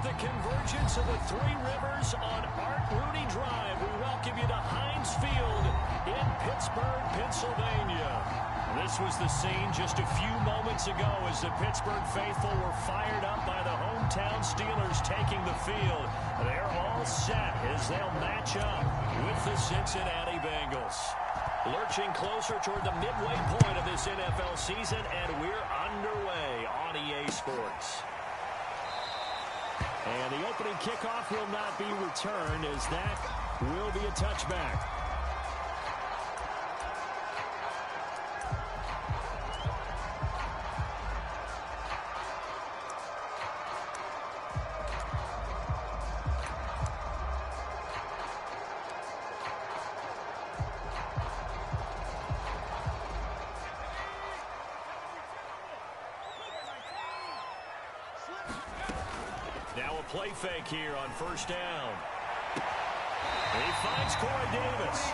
At the convergence of the Three Rivers on Art Rooney Drive, we welcome you to Heinz Field in Pittsburgh, Pennsylvania. This was the scene just a few moments ago as the Pittsburgh faithful were fired up by the hometown Steelers taking the field. They're all set as they'll match up with the Cincinnati Bengals. Lurching closer toward the midway point of this NFL season, and we're underway on EA Sports. And the opening kickoff will not be returned as that will be a touchback. Now a play fake here on first down. He finds Corey Davis.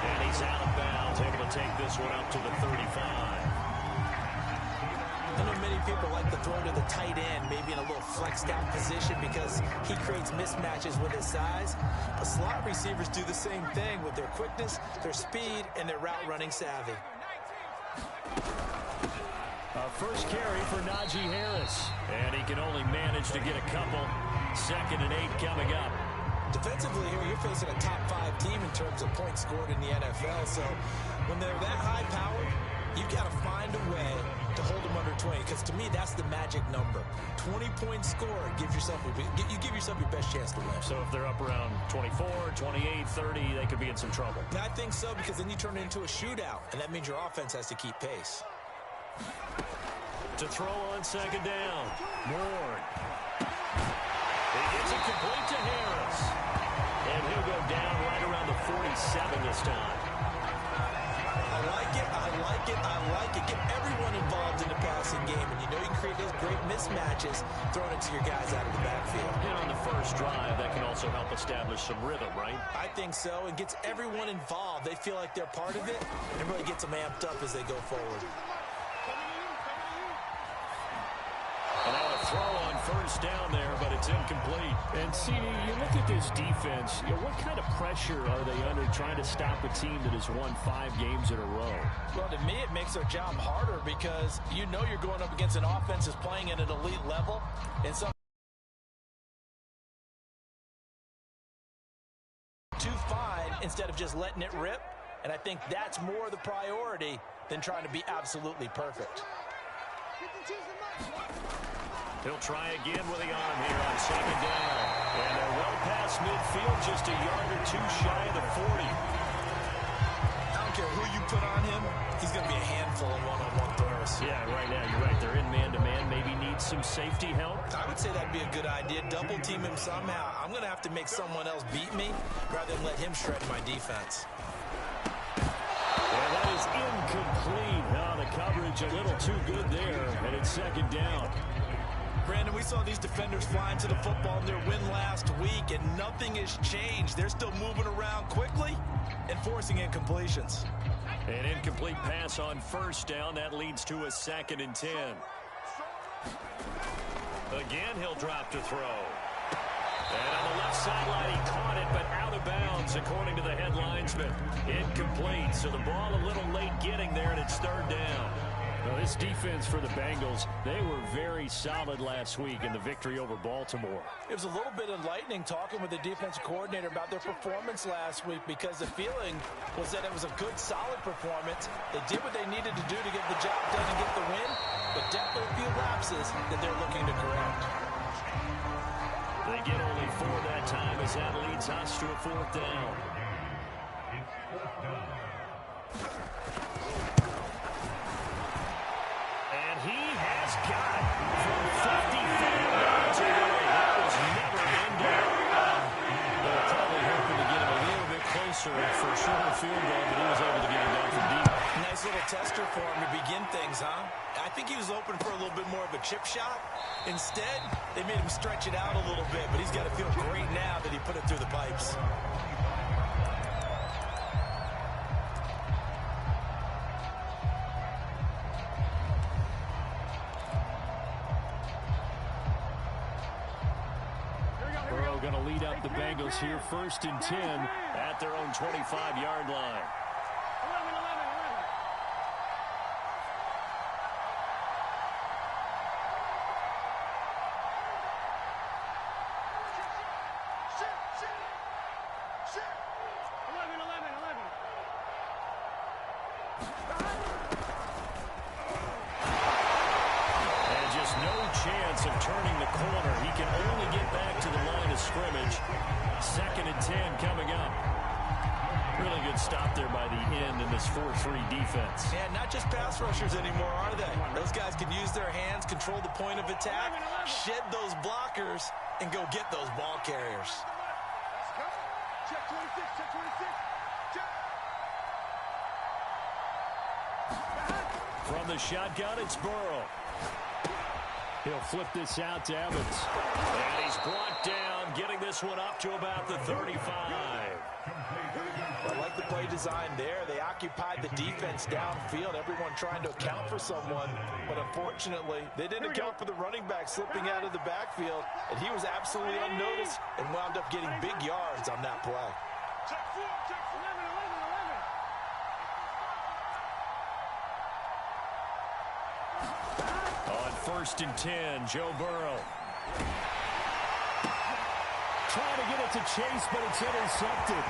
And he's out of bounds, able to take this one up to the 35. I know many people like to throw to the tight end, maybe in a little flexed out position because he creates mismatches with his size. But slot receivers do the same thing with their quickness, their speed, and their route running savvy. First carry for Najee Harris. And he can only manage to get a couple. 2nd and 8 coming up. Defensively here, you're facing a top 5 team in terms of points scored in the NFL. So when they're that high powered, you've got to find a way to hold them under 20. Because to me, that's the magic number. 20-point score gives yourself you give yourself your best chance to win. So if they're up around 24, 28, 30, they could be in some trouble. I think so, because then you turn it into a shootout, and that means your offense has to keep pace. To throw on 2nd down. Moore. He gets it complete to Harris. And he'll go down right around the 47 this time. I like it, I like it, I like it. Get everyone involved in the passing game. And you know you can create those great mismatches throwing it to your guys out of the backfield. And on the first drive, that can also help establish some rhythm, right? I think so. It gets everyone involved. They feel like they're part of it. And really gets them amped up as they go forward. And now a throw on first down there, but it's incomplete. And, CD, you look at this defense, what kind of pressure are they under trying to stop a team that has won 5 games in a row? Well, to me, it makes their job harder because you know you're going up against an offense that's playing at an elite level. And so too fine instead of just letting it rip. And I think that's more the priority than trying to be absolutely perfect. He'll try again with the arm here on 2nd down. And they're well past midfield, just a yard or two shy of the 40. I don't care who you put on him, he's going to be a handful in one-on-one throws. Yeah, right now, you're right. They're in man-to-man, maybe needs some safety help. I would say that'd be a good idea. Double team him somehow. I'm going to have to make someone else beat me rather than let him shred my defense. And that is incomplete. Now the coverage a little too good there, and it's 2nd down. Brandon, we saw these defenders flying to the football in their win last week, and nothing has changed. They're still moving around quickly and forcing incompletions. An incomplete pass on first down. That leads to a 2nd and 10. Again, he'll drop to throw. And on the left sideline, he caught it, but out of bounds, according to the head linesman. Incomplete, so the ball a little late getting there, and it's 3rd down. Now, this defense for the Bengals, they were very solid last week in the victory over Baltimore. It was a little bit enlightening talking with the defensive coordinator about their performance last week because the feeling was that it was a good, solid performance. They did what they needed to do to get the job done and get the win, but definitely a few lapses that they're looking to correct. They get only 4 that time as that leads us to a 4th down. And he has got it from 55 yards away. That was never in doubt. They're probably hoping to get him a little bit closer for a shorter field goal, but he was able to get him down from deep. Nice little tester for him to begin things, huh? I think he was open for a little bit more of a chip shot. Instead, they made him stretch it out a little bit, but he's got to feel great now that he put it through the pipes. going to lead up the Bengals here, 1st and 10 at their own 25-yard line. Of turning the corner. He can only get back to the line of scrimmage. 2nd and 10 coming up. Really good stop there by the end in this 4-3 defense. Yeah, not just pass rushers anymore, are they? Those guys can use their hands, control the point of attack, shed those blockers, and go get those ball carriers. Let's go. Check 26, check 26. From the shotgun, it's Burrow. He'll flip this out to Evans. And he's brought down, getting this one up to about the 35. I like the play design there. They occupied the defense downfield, everyone trying to account for someone. But unfortunately, they didn't account for the running back slipping out of the backfield. And he was absolutely unnoticed and wound up getting big yards on that play. Check 4, check 11, 11, 11. On 1st and 10, Joe Burrow. Trying to get it to Chase, but it's intercepted.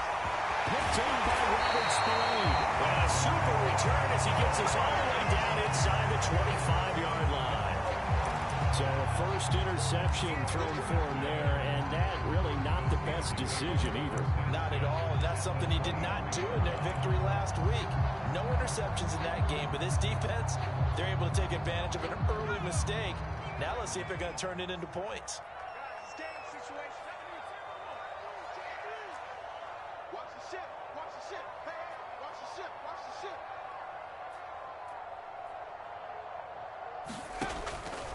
Picked on by Robert Spillane. And a super return as he gets us all the way down inside the 25-yard line. So a first interception thrown for him there, and that really not the best decision either. Not at all, and that's something he did not do in their victory last week. No interceptions in that game, but this defense, they're able to take advantage of an early mistake. Now let's see if they're going to turn it into points. Stand situation. Watch the ship. Watch the ship. Hey, watch the ship. Watch the ship.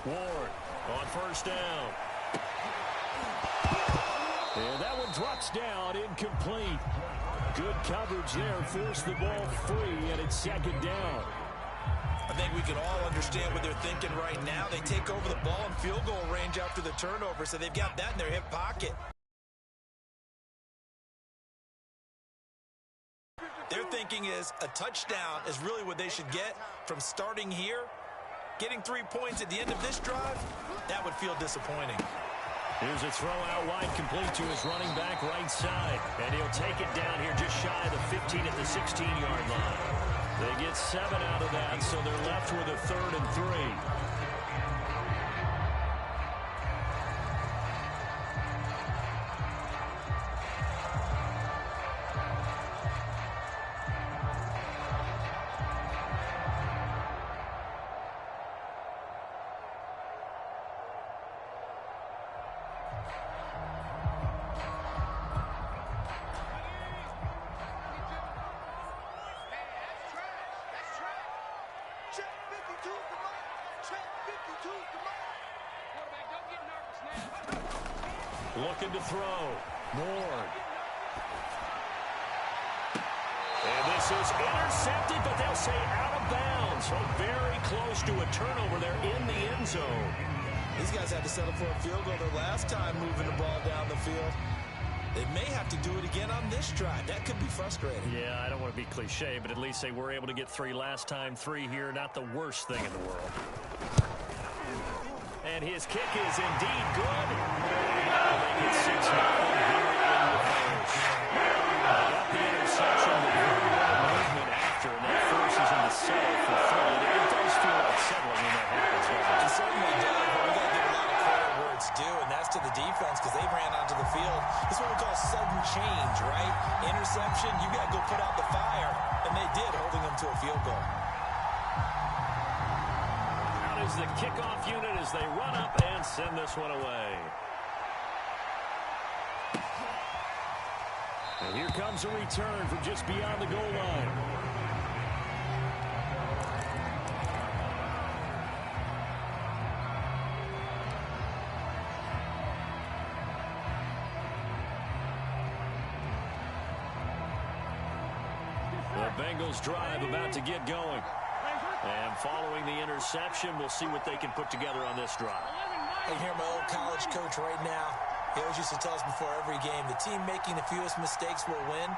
Ward on 1st down. And that one drops down, incomplete. Good coverage there, forced the ball free, and it's 2nd down. I think we can all understand what they're thinking right now. They take over the ball in field goal range after the turnover, so they've got that in their hip pocket. Their thinking is a touchdown is really what they should get from starting here. Getting 3 points at the end of this drive, that would feel disappointing. Here's a throw out wide, complete to his running back right side. And he'll take it down here just shy of the 15 at the 16-yard line. They get 7 out of that, so they're left with a 3rd and 3. Looking to throw. Ward. And this is intercepted, but they'll say out of bounds. So very close to a turnover there in the end zone. These guys had to settle for a field goal their last time moving the ball down the field. They may have to do it again on this drive. That could be frustrating. Yeah, I don't want to be cliche, but at least they were able to get 3 last time. 3 here, not the worst thing in the world. And his kick is indeed good. They get 6-0 here in the first. Got the interception, but very little movement after, and that forces him to settle for 3. It does feel like settling when that happens, doesn't it? It certainly does, but we got to give a lot of credit where it's due, and that's to the defense because they ran onto the field. This is what we call sudden change, right? Interception, you got to go put out the fire, and they did, holding them to a field goal. Is the kickoff unit as they run up and send this one away. And here comes a return from just beyond the goal line. The Bengals drive about to get going. And following the interception, we'll see what they can put together on this drive. I hear my old college coach right now. He always used to tell us before every game, the team making the fewest mistakes will win.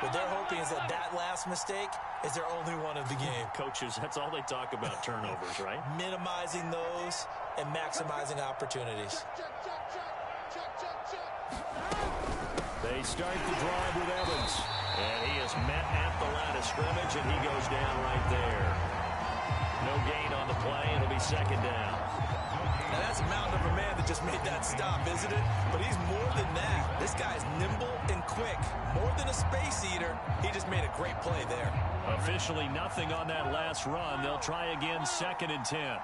What they're hoping is that that last mistake is their only one of the game. Coaches, that's all they talk about, turnovers, right? Minimizing those and maximizing opportunities. They start the drive with Evans. And he is met at the line of scrimmage, and he goes down right there. No gain on the play. It'll be second down. Now, that's a mountain of a man that just made that stop, isn't it? But he's more than that. This guy's nimble and quick. More than a space eater, he just made a great play there. Officially nothing on that last run. They'll try again, 2nd and 10.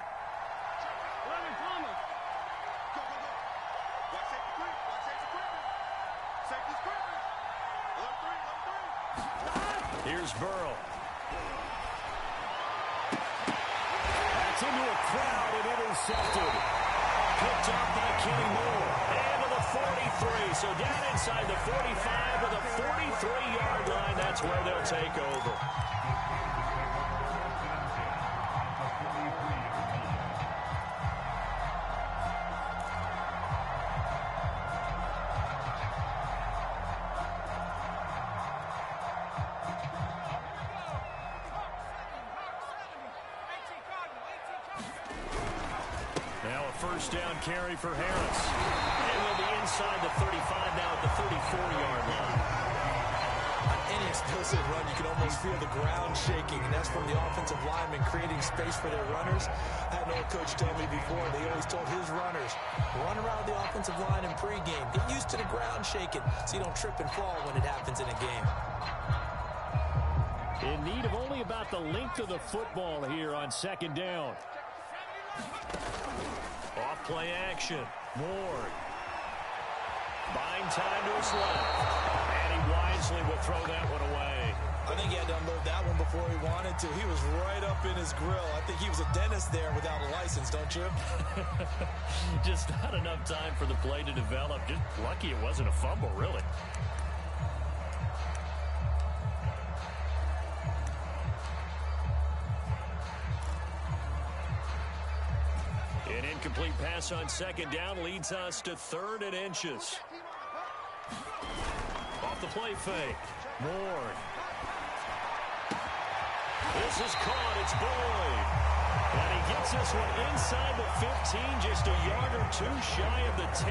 Here's Burrow. That's into a crowd and intercepted. Picked up by Kenny Moore. And to the 43. So down inside the 45 to the 43-yard line. That's where they'll take over. First down carry for Harris. And they'll be inside the 35 now at the 34-yard line. Any explosive run, you can almost feel the ground shaking, and that's from the offensive linemen creating space for their runners. I had an old coach tell me before, they always told his runners, run around the offensive line in pregame. Get used to the ground shaking so you don't trip and fall when it happens in a game. In need of only about the length of the football here on 2nd down. Off play action. Ward. Buying time to his left. And he wisely will throw that one away. I think he had to unload that one before he wanted to. He was right up in his grill. I think he was a dentist there without a license, don't you? Just not enough time for the play to develop. Just lucky it wasn't a fumble, really. An incomplete pass on 2nd down leads us to 3rd and inches. Off the play fake. Ward. This is caught. It's Boyd. And he gets this one inside the 15, just a yard or two shy of the 10.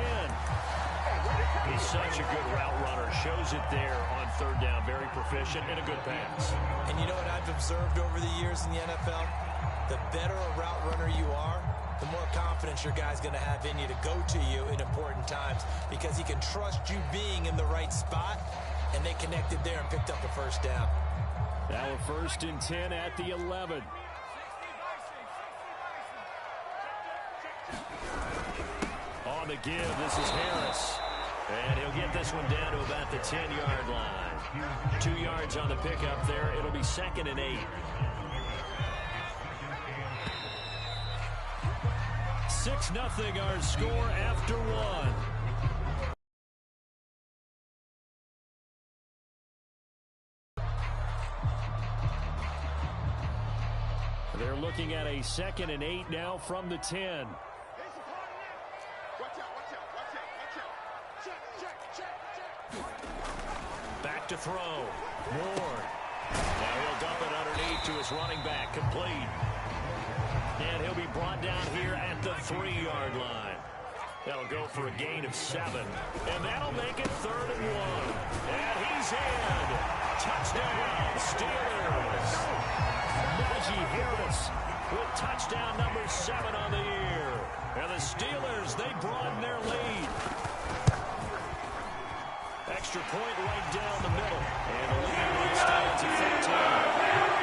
He's such a good route runner. Shows it there on 3rd down. Very proficient and a good pass. And you know what I've observed over the years in the NFL? The better a route runner you are, the more confidence your guy's going to have in you to go to you in important times because he can trust you being in the right spot, and they connected there and picked up the 1st down. Now a 1st and 10 at the 11. On the give, this is Harris. And he'll get this one down to about the 10-yard line. 2 yards on the pickup there. It'll be 2nd and 8. 6-0 our score after 1. They're looking at a 2nd and 8 now from the 10. Back to throw. Ward. Now he'll dump it underneath to his running back. Complete. And he'll be brought down here at the 3-yard line. That'll go for a gain of 7. And that'll make it 3rd and 1. And he's in. Touchdown, Steelers. Najee Harris with touchdown number 7 on the year. And the Steelers, they broaden their lead. Extra point right down the middle. And the lead stands at 13.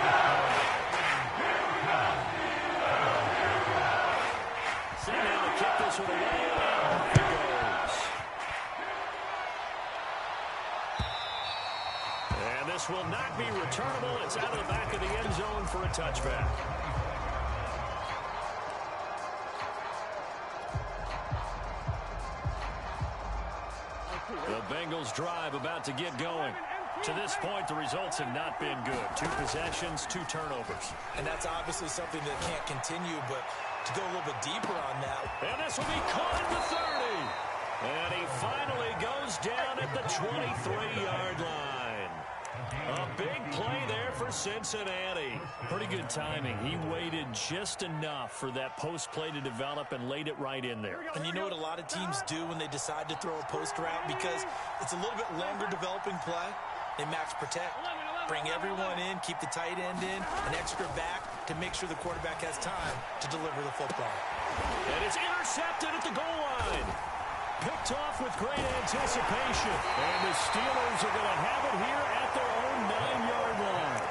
Kick this one away, and it goes. And this will not be returnable. It's out of the back of the end zone for a touchback. The Bengals drive about to get going. To this point, the results have not been good. 2 possessions, 2 turnovers. And that's obviously something that can't continue, but to go a little bit deeper on that. And this will be caught at the 30. And he finally goes down at the 23-yard line. A big play there for Cincinnati. Pretty good timing. He waited just enough for that post play to develop and laid it right in there. And you know what a lot of teams do when they decide to throw a post route? Because it's a little bit longer developing play. They max protect. Bring everyone in, keep the tight end in, an extra back to make sure the quarterback has time to deliver the football. And it's intercepted at the goal line. Picked off with great anticipation. And the Steelers are going to have it here at their own 9-yard line.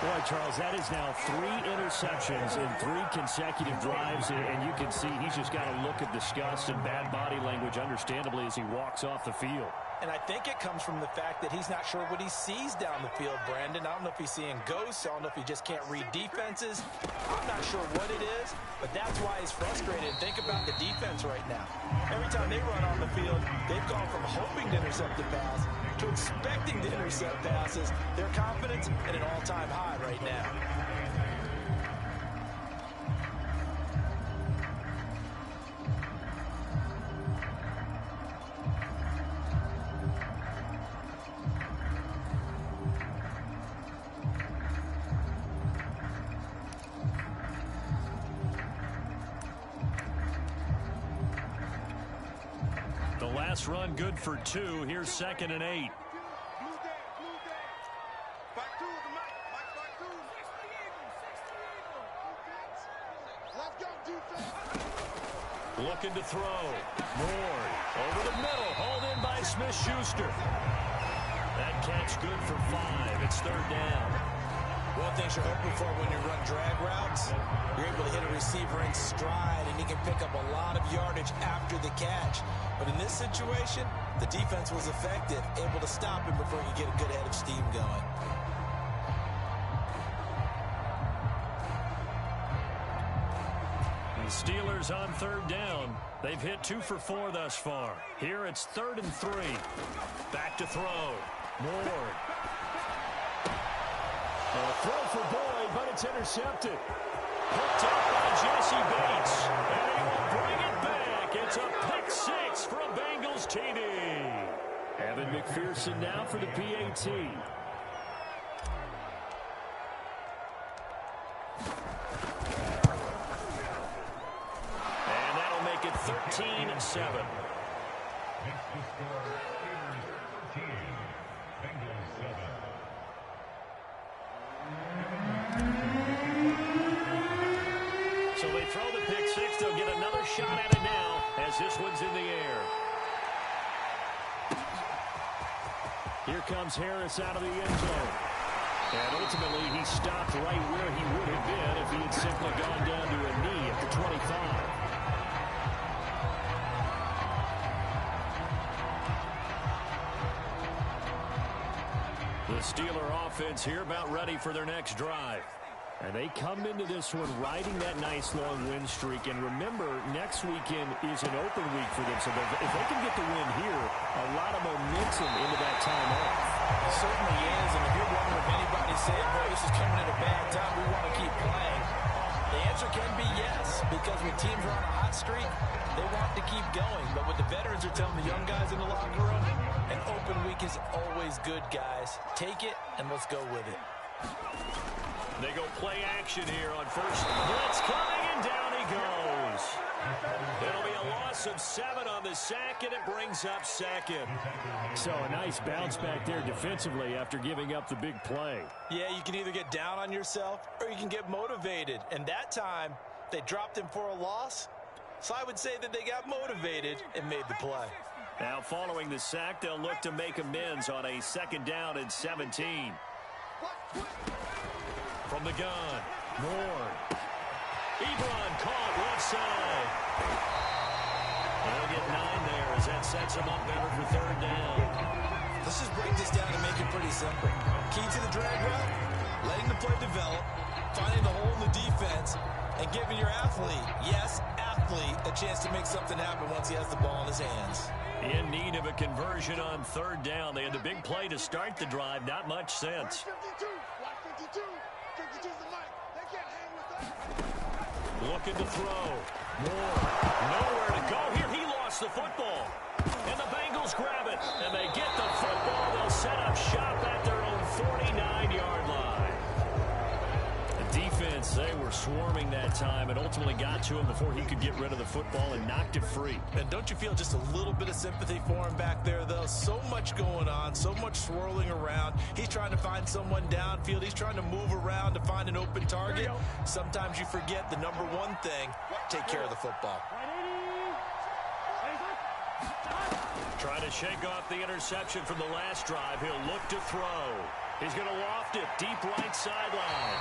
Boy, Charles, that is now 3 interceptions in 3 consecutive drives, and you can see he's just got a look of disgust and bad body language, understandably, as he walks off the field. And I think it comes from the fact that he's not sure what he sees down the field, Brandon. I don't know if he's seeing ghosts. I don't know if he just can't read defenses. I'm not sure what it is, but that's why he's frustrated. Think about the defense right now. Every time they run on the field, they've gone from hoping to intercept the pass to expecting to intercept passes. Their confidence at an all-time high right now. Last run good for 2. Here's 2nd and 8. Looking to throw. Moore over the middle. Hauled in by Smith-Schuster. That catch good for 5. It's 3rd down. One thing you're hoping for when you run drag routes, you're able to hit a receiver in stride, and he can pick up a lot of yardage after the catch. But in this situation, the defense was effective, able to stop him before he could get a good head of steam going. The Steelers on 3rd down. They've hit 2 for 4 thus far. Here it's 3rd and 3. Back to throw. Ward. A throw for Boyd, but it's intercepted. Hooked up by Jesse Bates. And he will bring it back. It's a pick 6 from Bengals TD. Evan McPherson now for the PAT. And that'll make it 13-7. So they throw the pick 6. They'll get another shot at it now as this one's in the air. Here comes Harris out of the end zone. And ultimately, he stopped right where he would have been if he had simply gone down to a knee at the 25. The Steeler offense here about ready for their next drive. And they come into this one riding that nice long win streak. And remember, next weekend is an open week for them. So if they can get the win here, a lot of momentum into that time off. It certainly is. And if you're wondering if anybody's saying, boy, this is coming at a bad time, we want to keep playing, the answer can be yes. Because when teams are on a hot streak, they want to keep going. But what the veterans are telling the young guys in the locker room, an open week is always good, guys. Take it, and let's go with it. They go play action here on first. Blitz coming, and down he goes. It'll be a loss of 7 on the sack, and it brings up 2nd. So a nice bounce back there defensively after giving up the big play. Yeah, you can either get down on yourself or you can get motivated. And that time, they dropped him for a loss. So I would say that they got motivated and made the play. Now following the sack, they'll look to make amends on a 2nd down and 17. From the gun, Moore. Ebron caught left side. They'll get 9 there as that sets them up better for 3rd down. Let's just break this down and make it pretty simple. Key to the drag route, letting the play develop, finding the hole in the defense, and giving your athlete, yes, athlete, a chance to make something happen once he has the ball in his hands. In need of a conversion on 3rd down. They had the big play to start the drive. Not much sense. Looking to throw. Moore. Nowhere to go here. He lost the football. Bengals grab it, and they get the football. They'll set up shop at their own 49-yard line. The defense, they were swarming that time and ultimately got to him before he could get rid of the football and knocked it free. And don't you feel just a little bit of sympathy for him back there, though? So much going on, so much swirling around. He's trying to find someone downfield. He's trying to move around to find an open target. Sometimes you forget the number one thing, take care of the football. Trying to shake off the interception from the last drive. He'll look to throw. He's going to loft it deep right sideline.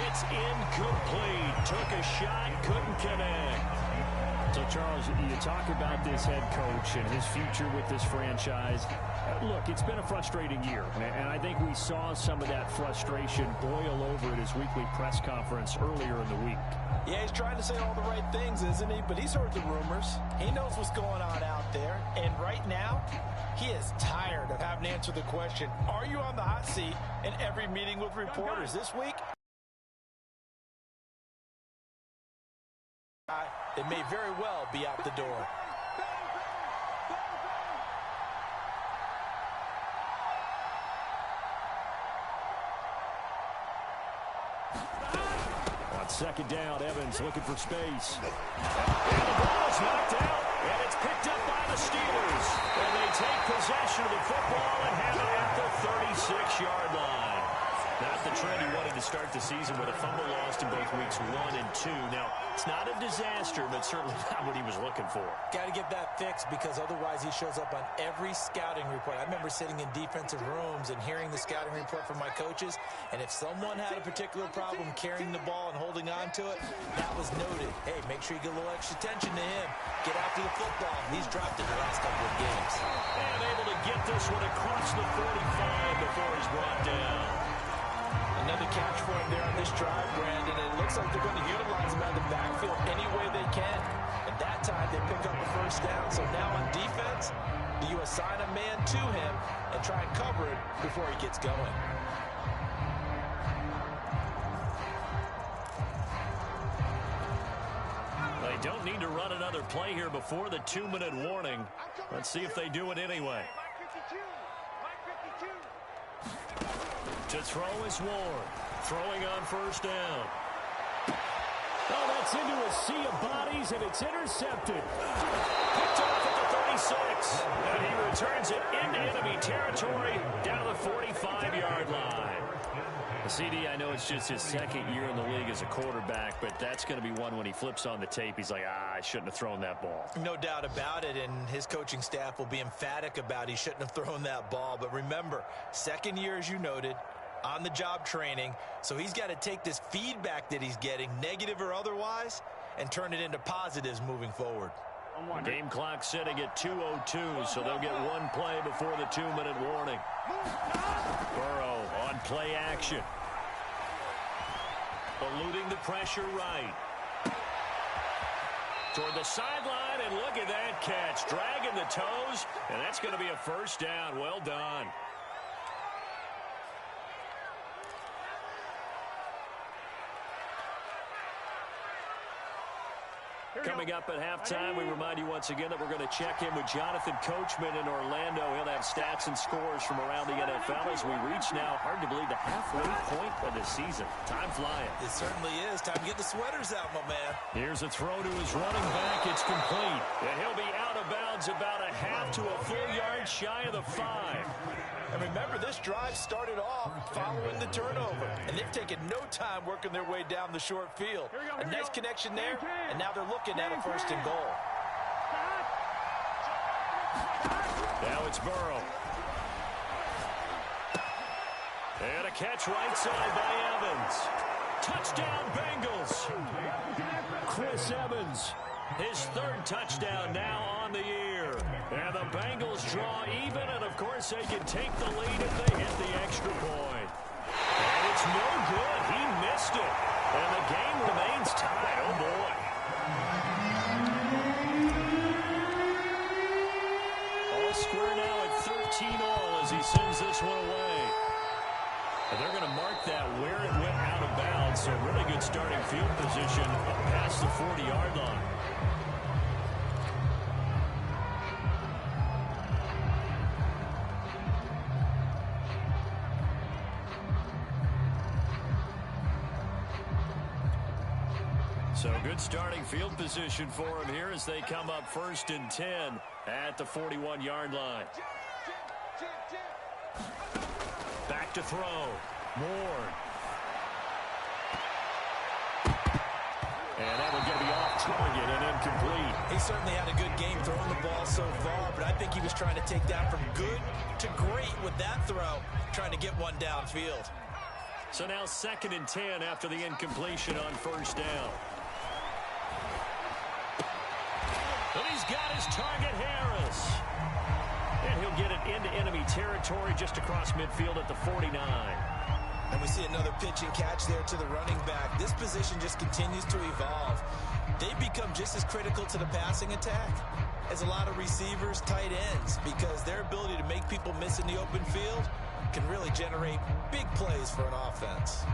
It's incomplete. Took a shot, couldn't connect. So, Charles, you talk about this head coach and his future with this franchise. Look, it's been a frustrating year, and I think we saw some of that frustration boil over at his weekly press conference earlier in the week. Yeah, he's trying to say all the right things, isn't he? But he's heard the rumors. He knows what's going on out there. And right now, he is tired of having to answer the question, are you on the hot seat in every meeting with reporters this week? It may very well be out the door. On second down, Evans looking for space. And the ball is knocked out, and it's picked up by the Steelers. And they take possession of the football and have it at the 36-yard line. Not the trend he wanted to start the season with a fumble lost in both weeks 1 and 2. Now, it's not a disaster, but certainly not what he was looking for. Got to get that fixed because otherwise he shows up on every scouting report. I remember sitting in defensive rooms and hearing the scouting report from my coaches, and if someone had a particular problem carrying the ball and holding on to it, that was noted. Hey, make sure you get a little extra attention to him. Get after the football. He's dropped it the last couple of games. And able to get this one across the 45 before he's brought down. Another catch for him there on this drive, Brandon, and it looks like they're going to utilize him out of the backfield any way they can. And that time they pick up a first down. So now on defense, do you assign a man to him and try and cover it before he gets going? They don't need to run another play here before the 2-minute warning. Let's see if they do it anyway. To throw is Ward. Throwing on first down. Oh, that's into a sea of bodies, and it's intercepted. Picked off at the 36. And he returns it into enemy territory down to the 45-yard line. CD, I know it's just his second year in the league as a quarterback, but that's going to be one when he flips on the tape. He's like, I shouldn't have thrown that ball. No doubt about it, and his coaching staff will be emphatic about he shouldn't have thrown that ball. But remember, second year, as you noted, on-the-job training, so he's got to take this feedback that he's getting, negative or otherwise, and turn it into positives moving forward. Game clock sitting at 2:02, so they'll get one play before the 2-minute warning. Burrow on play action. Eluding the pressure right. Toward the sideline, and look at that catch. Dragging the toes, and that's going to be a first down. Well done. Coming up at halftime, we remind you once again that we're going to check in with Jonathan Coachman in Orlando. He'll have stats and scores from around the NFL as we reach now, hard to believe, the halfway point of the season. Time flying. It certainly is. Time to get the sweaters out, my man. Here's a throw to his running back. It's complete. And he'll be out of bounds about a half to a full yard shy of the 5. And remember, this drive started off following the turnover, and they've taken no time working their way down the short field. A nice connection there, and now they're looking at a first and goal. Now it's Burrow. And a catch right side by Evans. Touchdown, Bengals. Chris Evans. His third touchdown now on the year. And the Bengals draw even, and of course they can take the lead if they hit the extra point. And it's no good. He missed it. And the game remains tied. Oh, boy. All square now at 13-all as he sends this one away. And they're going to mark that where it went out of bounds. So really good starting field position up past the 40-yard line. So good starting field position for him here as they come up 1st and 10 at the 41-yard line. Back to throw. Moore. And that one going to be off target and incomplete. He certainly had a good game throwing the ball so far, but I think he was trying to take that from good to great with that throw, trying to get one downfield. So now 2nd and 10 after the incompletion on 1st down. And he's got his target, Harris. And he'll get it into enemy territory just across midfield at the 49. And we see another pitch and catch there to the running back. This position just continues to evolve. They've become just as critical to the passing attack as a lot of receivers, tight ends, because their ability to make people miss in the open field can really generate big plays for an offense.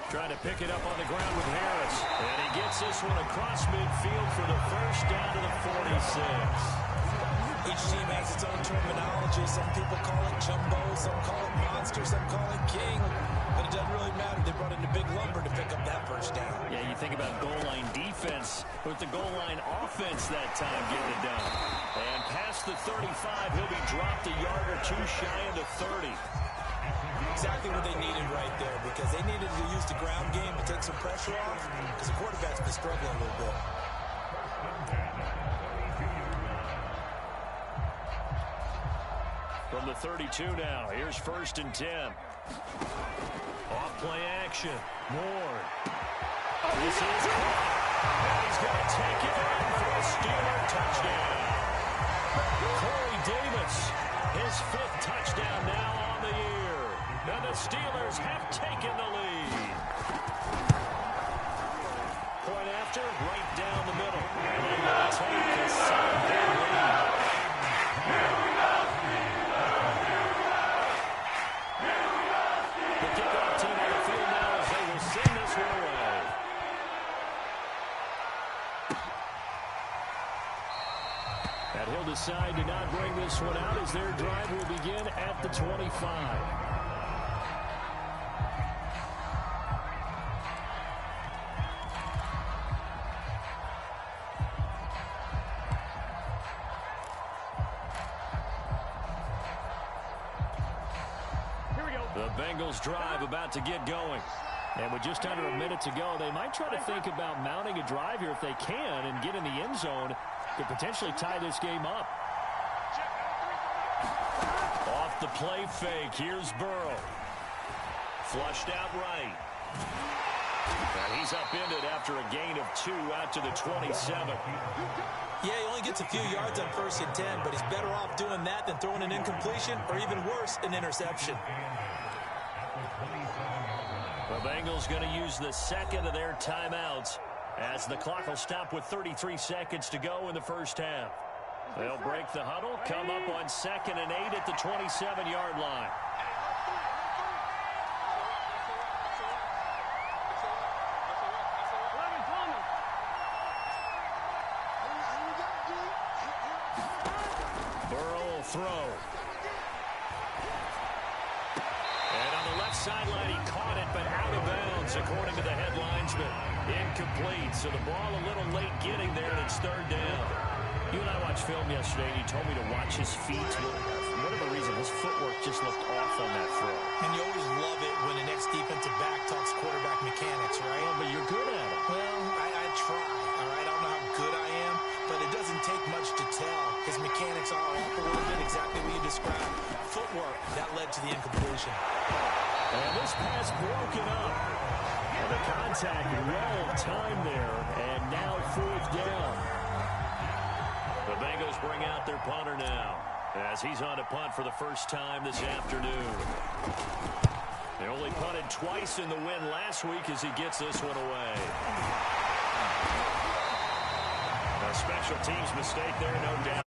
Trying to pick it up on the ground with Harris. And he gets this one across midfield for the 1st down to the 46. Each team has its own terminology. Some people call it jumbo, some call it monster, some call it king. But it doesn't really matter. They brought in the big lumber to pick up that 1st down. Yeah, you think about goal line defense with the goal line offense that time getting it done. And past the 35, he'll be dropped a yard or two shy of the 30. Exactly what they needed right there, because they needed to use the ground game to take some pressure off, because the quarterback's been struggling a little bit. From the 32 now, here's 1st and 10. Off play action. Moore. This is caught. And he's going to take it in for a Steeler touchdown. Corey Davis, his 5th touchdown now on the year. And the Steelers have taken the lead. Point after, right down the middle. And they will take a 7-point lead. The kickoff team on the field now as they will send this one away. And he'll decide to not bring this one out as their drive will begin at the 25. The Bengals drive about to get going. And with just under a minute to go, they might try to think about mounting a drive here if they can and get in the end zone to potentially tie this game up. Off the play fake, here's Burrow. Flushed out right. And he's upended after a gain of 2 out to the 27. Yeah, he only gets a few yards on 1st and 10, but he's better off doing that than throwing an incompletion or even worse, an interception. The Bengals going to use the 2nd of their timeouts as the clock will stop with 33 seconds to go in the 1st half. They'll break the huddle, come up on 2nd and 8 at the 27-yard line. Burrow will throw. And on the left sideline, he caught it, but out of bounds, according to the headlinesman. Incomplete, so the ball a little late getting there, and it's 3rd down. You and I watched film yesterday, and you told me to watch his feet. For whatever reason, his footwork just looked off on that throw. And you always love it when the next defensive back talks quarterback mechanics, right? Well, but you're good at it. Well, I try, all right? I don't know how good I am, but it doesn't take much to tell. His mechanics are off a little bit, exactly what you described. Footwork, that led to the incompletion. And this pass broken up. And the contact well timed there, and now 4th down. The Bengals bring out their punter now as he's on to punt for the first time this afternoon. They only punted twice in the win last week as he gets this one away. A special teams mistake there, no doubt.